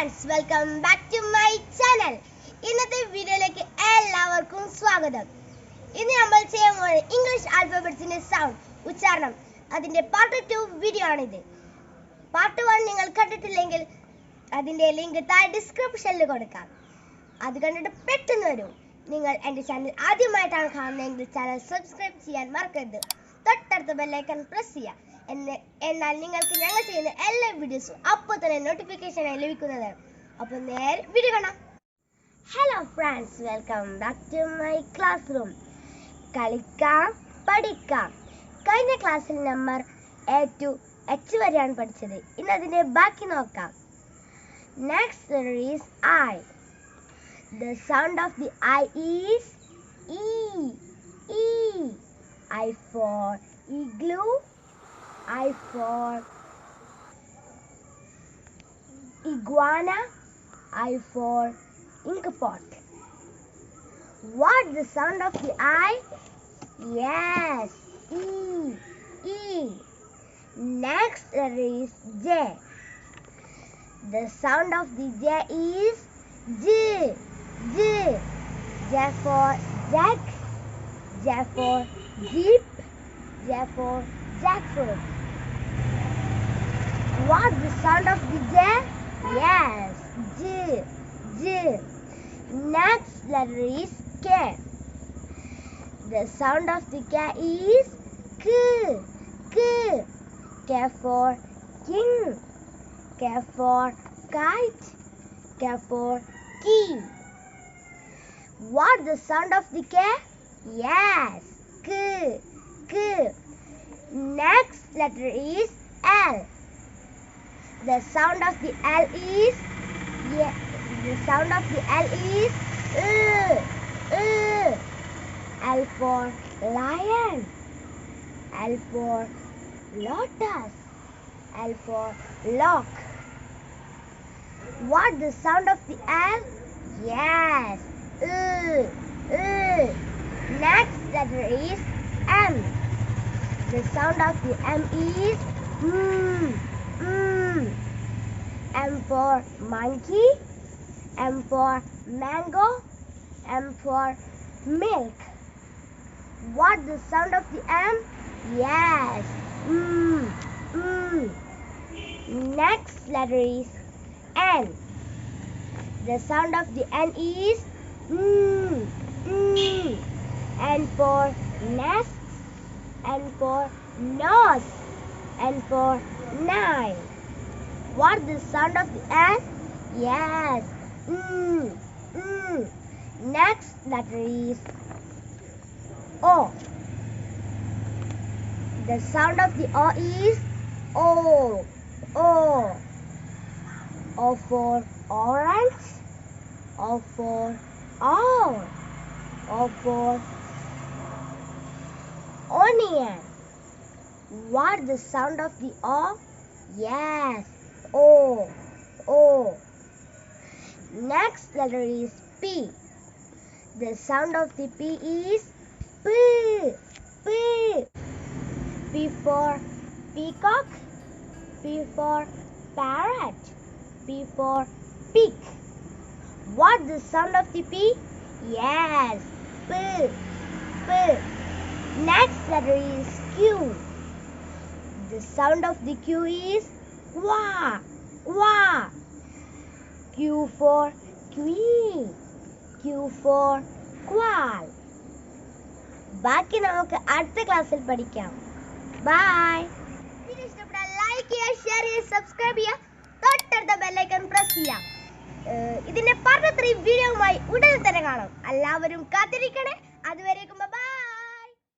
friends, welcome back to my channel. ഇന്നത്തെ വീഡിയോയിലേക്ക് എല്ലാവർക്കും സ്വാഗതം. ഇന്ന് നമ്മൾ ചെയ്യാൻ പോകുന്നത് ഇംഗ്ലീഷ് ആൽഫബറ്റ്സിന്റെ സൗണ്ട് ഉച്ചാരണം അതിന്റെ പാർട്ട് 2 വീഡിയോ ആണിത്. പാർട്ട് 1 നിങ്ങൾ കണ്ടിട്ടില്ലെങ്കിൽ അതിന്റെ ലിങ്ക് താഴെ ഡിസ്ക്രിപ്ഷനിൽ കൊടുക്കാം. അത് കണ്ടിട്ട് പെട്ടെന്ന് വരും. നിങ്ങൾ എൻ്റെ ചാനൽ ആദ്യമായിട്ടാണ് കാണുന്നതെങ്കിൽ ചാനൽ സബ്സ്ക്രൈബ് ചെയ്യാൻ മറക്കരുത്. തൊട്ടടുത്ത ബെൽ ഐക്കൺ പ്രസ് ചെയ്യുക. എന്നാൽ നിങ്ങൾക്ക് ഞങ്ങൾ ചെയ്യുന്ന എല്ലാ വീഡിയോസും അപ്പോൾ തന്നെ നോട്ടിഫിക്കേഷനായി ലഭിക്കുന്നതാണ്. അപ്പോൾ നേരെ വീഡിയോ കാണാം. Hello friends, welcome back to my classroom. കളിക്കാം പഠിക്കാം. കഴിഞ്ഞ ക്ലാസ്സിൽ നമ്പർ A to H വരെയാണ് പഠിച്ചത്. ഇന്ന് അതിൻ്റെ ബാക്കി നോക്കാം. Next letter is I. The sound of the I is E. E. I for igloo. I for iguana. I for ink pot. What the sound of the I? Yes, E. E. Next letter is J. The sound of the J is J. J. J for jack. J for jeep. J for jackfruit. What the sound of the J? Yes, J. J. Next letter is K. The sound of the K is K. K. K for king. K for kite. K for key. What the sound of the K? Yes, K. K. Next letter is L. The sound of the L is the sound of the L is L for lion. L for lotus. L for lock. What the sound of the L? Yes, Next letter is M. The sound of the M is M for monkey. M for mango. M for milk. What the sound of the M? Yes, Next letter is N. The sound of the N is N for nest. N for nose. N for 9. What the sound of the N? Yes, Next letter is O. The sound of the O is O. O. O for orange. O for owl. O for onion. What the sound of the O? Yes, O. O. Next letter is P. The sound of the P is P. P. P for peacock. P for parrot. P for pig. What the sound of the P? Yes, P. P. Next letter is Q. The sound of the Q is Qua. Qua. Q for queen. Q for quail. ബാക്കി നമുക്ക് അടുത്ത ക്ലാസ്സിൽ പഠിക്കാം. By. Video ഇഷ്ടപ്പെട്ടാൽ like ചെയ്യുക, share ചെയ്യുക, subscribe ചെയ്യുക, തൊട്ടടുത്ത ബെൽ ഐക്കൺ പ്രസ് ചെയ്യുക. ഇതിന്റെ പാർട്ട് 3 വീഡിയോയുമായി ഉടനെ തന്നെ കാണാം. എല്ലാവരും കാത്തിരിക്കണേ. അതുവരേക്കും